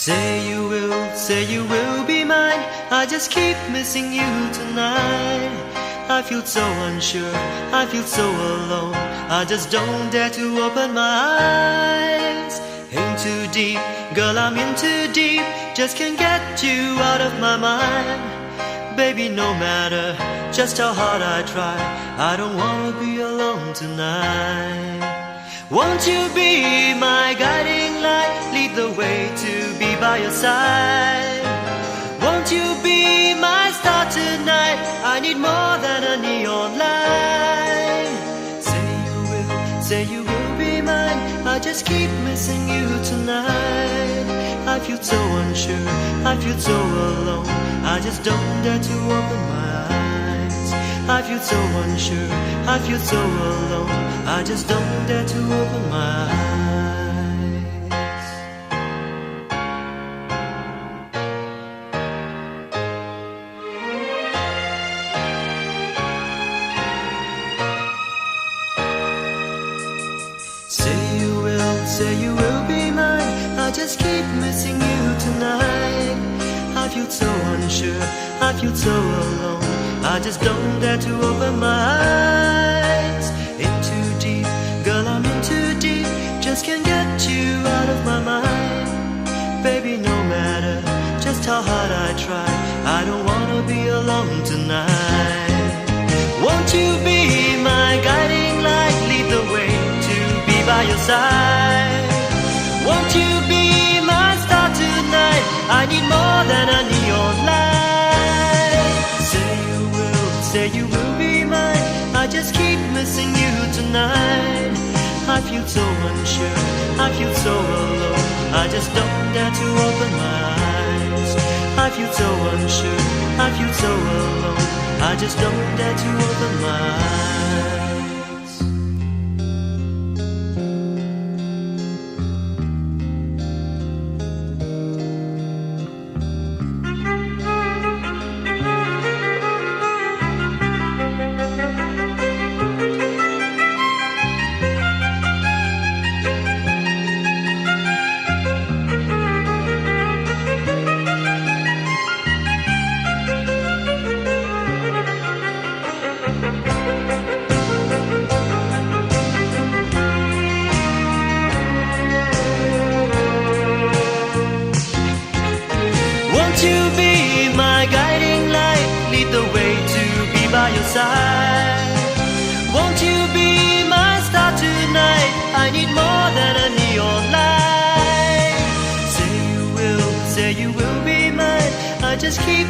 Say you will be mine. I just keep missing you tonight. I feel so unsure, I feel so alone. I just don't dare to open my eyes. In too deep, girl, I'm in too deep. Just can't get you out of my mind. Baby, no matter just how hard I try, I don't wanna be alone tonight. Won't you be my guiding light? Lead the way to be by your side. Won't you be my star tonight? I need more than a neon light. Say you will be mine. I just keep missing you tonight. I feel so unsure, I feel so alone. I just don't dare to open my eyes. I feel so unsure, I feel so alone. I just don't dare to open my eyes. Say you will be mine. I just keep missing you tonight. I feel so unsure, I feel so alone. I just don't dare to open my eyes. In too deep, girl, I'm in too deep. Just can't get you out of my mind. Baby, no matter just how hard I try, I don't wanna be alone tonight. Won't you be my guiding light? Lead the way to be by your side. Won't you be my star tonight? I need more than a neon light. Say you will be mine. I just keep missing you tonight. I feel so unsure, I feel so alone. I just don't dare to open my eyes. I feel so unsure, I feel so alone. I just don't dare to open my eyes. Won't you be my guiding light? Lead the way to be by your side. Won't you be my star tonight? I need more than a neon light. Say you will be mine. I just keep